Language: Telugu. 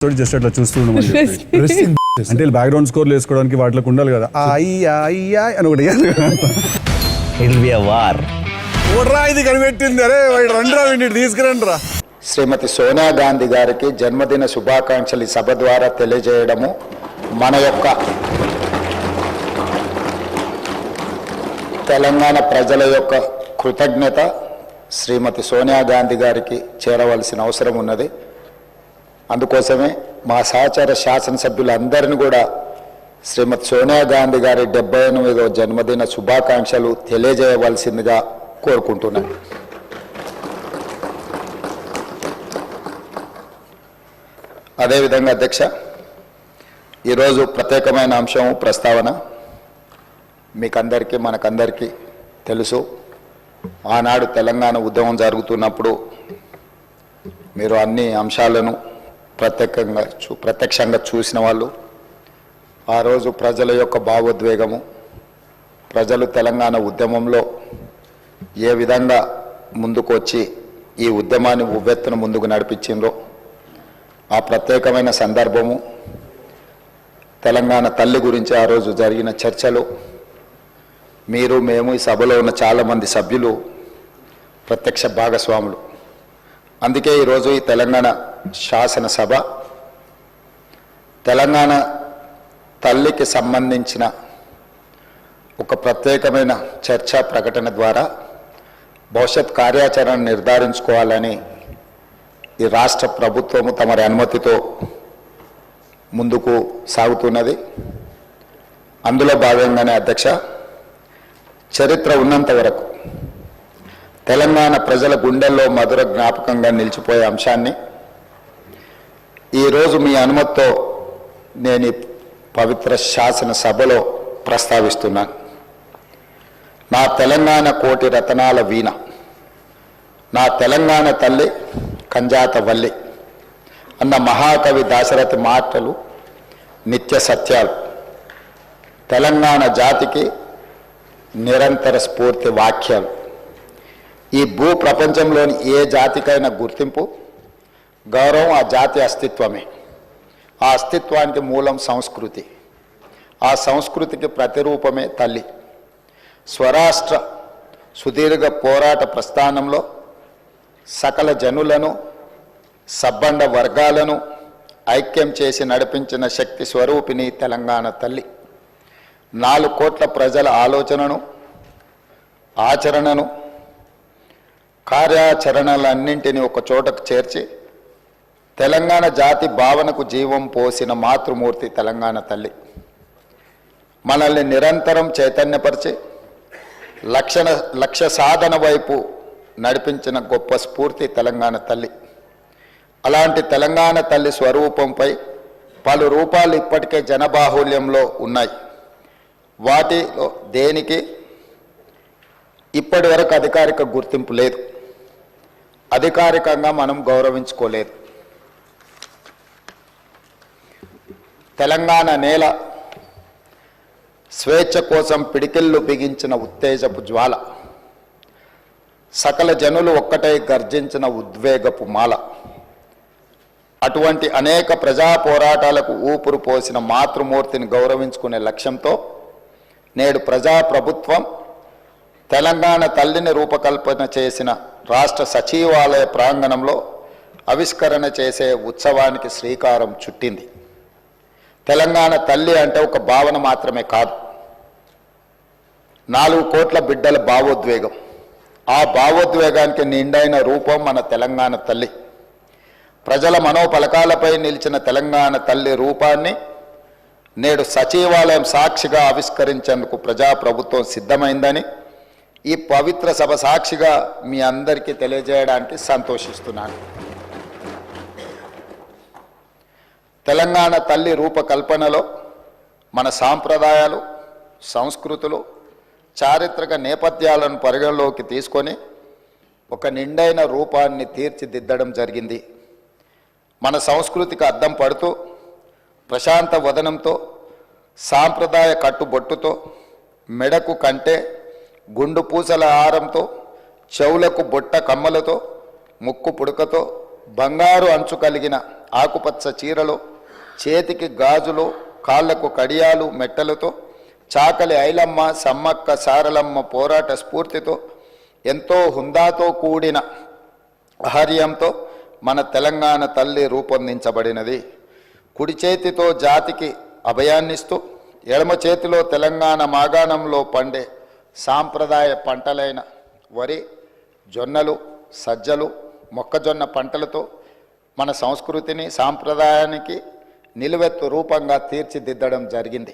జస్ట్ అట్లా చూస్తూ అంటే బ్యాక్గ్రౌండ్ స్కోర్లు వేసుకోవడానికి వాటికి ఉండాలి కదా అయ్యా అని ఒకటి ఇది కనిపెట్టింది. అరే రండిరా వీటిని తీసుకురండి రా. శ్రీమతి సోనియా గాంధీ గారికి జన్మదిన శుభాకాంక్షలు ఈ సభ ద్వారా తెలియజేయడము మన యొక్క తెలంగాణ ప్రజల యొక్క కృతజ్ఞత శ్రీమతి సోనియా గాంధీ గారికి చేరవలసిన అవసరం ఉన్నది. అందుకోసమే మా సహచర శాసనసభ్యులందరినీ కూడా శ్రీమతి సోనియా గాంధీ గారి 78వ జన్మదిన శుభాకాంక్షలు తెలియజేయవలసిందిగా కోరుకుంటున్నాను. అదేవిధంగా అధ్యక్ష, ఈరోజు ప్రత్యేకమైన అంశం ప్రస్తావన మీకందరికీ మనకందరికీ తెలుసు. ఆనాడు తెలంగాణ ఉద్యమం జరుగుతున్నప్పుడు మీరు అన్ని అంశాలను ప్రత్యక్షంగా చూసిన వాళ్ళు. ఆ రోజు ప్రజల యొక్క భావోద్వేగము, ప్రజలు తెలంగాణ ఉద్యమంలో ఏ విధంగా ముందుకు వచ్చి ఈ ఉద్యమాన్ని ఉవ్వెత్తున ముందుకు నడిపించిందో ఆ ప్రత్యేకమైన సందర్భము, తెలంగాణ తల్లి గురించి ఆ రోజు జరిగిన చర్చలు, మీరు మేము ఈ సభలో ఉన్న చాలామంది సభ్యులు ప్రత్యక్ష భాగస్వాములు. అందుకే ఈరోజు ఈ తెలంగాణ శాసనసభ తెలంగాణ తల్లికి సంబంధించిన ఒక ప్రత్యేకమైన చర్చా ప్రకటన ద్వారా భవిష్యత్ కార్యాచరణ నిర్ధారించుకోవాలని ఈ రాష్ట్ర ప్రభుత్వము తమరి అనుమతితో ముందుకు సాగుతున్నది. అందులో భాగంగానే అధ్యక్ష, చరిత్ర ఉన్నంత వరకు తెలంగాణ ప్రజల గుండెల్లో మధుర జ్ఞాపకంగా నిలిచిపోయే అంశాన్ని ఈరోజు మీ అనుమతితో నేను ఈ పవిత్ర శాసనసభలో ప్రస్తావిస్తున్నాను. నా తెలంగాణ కోటి రతనాల వీణ, నా తెలంగాణ తల్లి కంజాత వల్లి అన్న మహాకవి దాశరథి మాటలు నిత్య సత్యాలు, తెలంగాణ జాతికి నిరంతర స్ఫూర్తి వాక్యాలు. ఈ భూ ప్రపంచంలోని ఏ జాతికైనా గుర్తింపు, గౌరవం ఆ జాతి అస్తిత్వమే. ఆ అస్తిత్వానికి మూలం సంస్కృతి, ఆ సంస్కృతికి ప్రతిరూపమే తల్లి. స్వరాష్ట్ర సుదీర్ఘ పోరాట ప్రస్థానంలో సకల జనులను, సబ్బండ వర్గాలను ఐక్యం చేసి నడిపించిన శక్తి స్వరూపిణి తెలంగాణ తల్లి. 4 కోట్ల ప్రజల ఆలోచనను, ఆచరణను, కార్యాచరణలన్నింటినీ ఒక చోటకు చేర్చి తెలంగాణ జాతి భావనకు జీవం పోసిన మాతృమూర్తి తెలంగాణ తల్లి. మనల్ని నిరంతరం చైతన్యపరిచి లక్ష్య సాధన వైపు నడిపించిన గొప్ప స్ఫూర్తి తెలంగాణ తల్లి. అలాంటి తెలంగాణ తల్లి స్వరూపంపై పలు రూపాలు ఇప్పటికే జనబాహుల్యంలో ఉన్నాయి. వాటిలో దేనికి ఇప్పటి వరకు అధికారిక గుర్తింపు లేదు, అధికారికంగా మనం గౌరవించుకోలేదు. తెలంగాణ నేల స్వేచ్ఛ కోసం పిడికిళ్ళు బిగించిన ఉత్తేజపు జ్వాల, సకల జనులు ఒక్కటై గర్జించిన ఉద్వేగపు మాల. అటువంటి అనేక ప్రజా పోరాటాలకు ఊపిరి పోసిన మాతృమూర్తిని గౌరవించుకునే లక్ష్యంతో నేడు ప్రజాప్రభుత్వం తెలంగాణ తల్లిని రూపకల్పన చేసిన రాష్ట్ర సచివాలయ ప్రాంగణంలో ఆవిష్కరణ చేసే ఉత్సవానికి శ్రీకారం చుట్టింది. తెలంగాణ తల్లి అంటే ఒక భావన మాత్రమే కాదు, 4 కోట్ల బిడ్డల భావోద్వేగం. ఆ భావోద్వేగానికి నిండైన రూపం మన తెలంగాణ తల్లి. ప్రజల మనోపలకాలపై నిలిచిన తెలంగాణ తల్లి రూపాన్ని నేడు సచివాలయం సాక్షిగా ఆవిష్కరించేందుకు ప్రజాప్రభుత్వం సిద్ధమైందని ఈ పవిత్ర సభ సాక్షిగా మీ అందరికీ తెలియజేయడానికి సంతోషిస్తున్నాను. తెలంగాణ తల్లి రూపకల్పనలో మన సాంప్రదాయాలు, సంస్కృతులు, చారిత్రక నేపథ్యాలను పరిగణలోకి తీసుకొని ఒక నిండైన రూపాన్ని తీర్చిదిద్దడం జరిగింది. మన సంస్కృతికి అద్దం పడుతూ ప్రశాంత వదనంతో, సాంప్రదాయ కట్టుబొట్టుతో, మెడకు కంటే గుండు పూసల హారంతో, చెవులకు బొట్ట కమ్మలతో, ముక్కు పుడకతో, బంగారు అంచు కలిగిన ఆకుపచ్చ చీరలో, చేతికి గాజులు, కాళ్లకు కడియాలు మెట్టలతో, చాకలి ఐలమ్మ, సమ్మక్క సారలమ్మ పోరాట స్ఫూర్తితో, ఎంతో హుందాతో కూడిన ఆహార్యంతో మన తెలంగాణ తల్లి రూపొందించబడినది. కుడి చేతితో జాతికి అభయాన్నిస్తూ, ఎడమ చేతిలో తెలంగాణ మాగాణంలో పండే సాంప్రదాయ పంటలైన వరి, జొన్నలు, సజ్జలు, మొక్కజొన్న పంటలతో మన సంస్కృతిని, సాంప్రదాయానికి నిలువెత్తు రూపంగా తీర్చిదిద్దడం జరిగింది.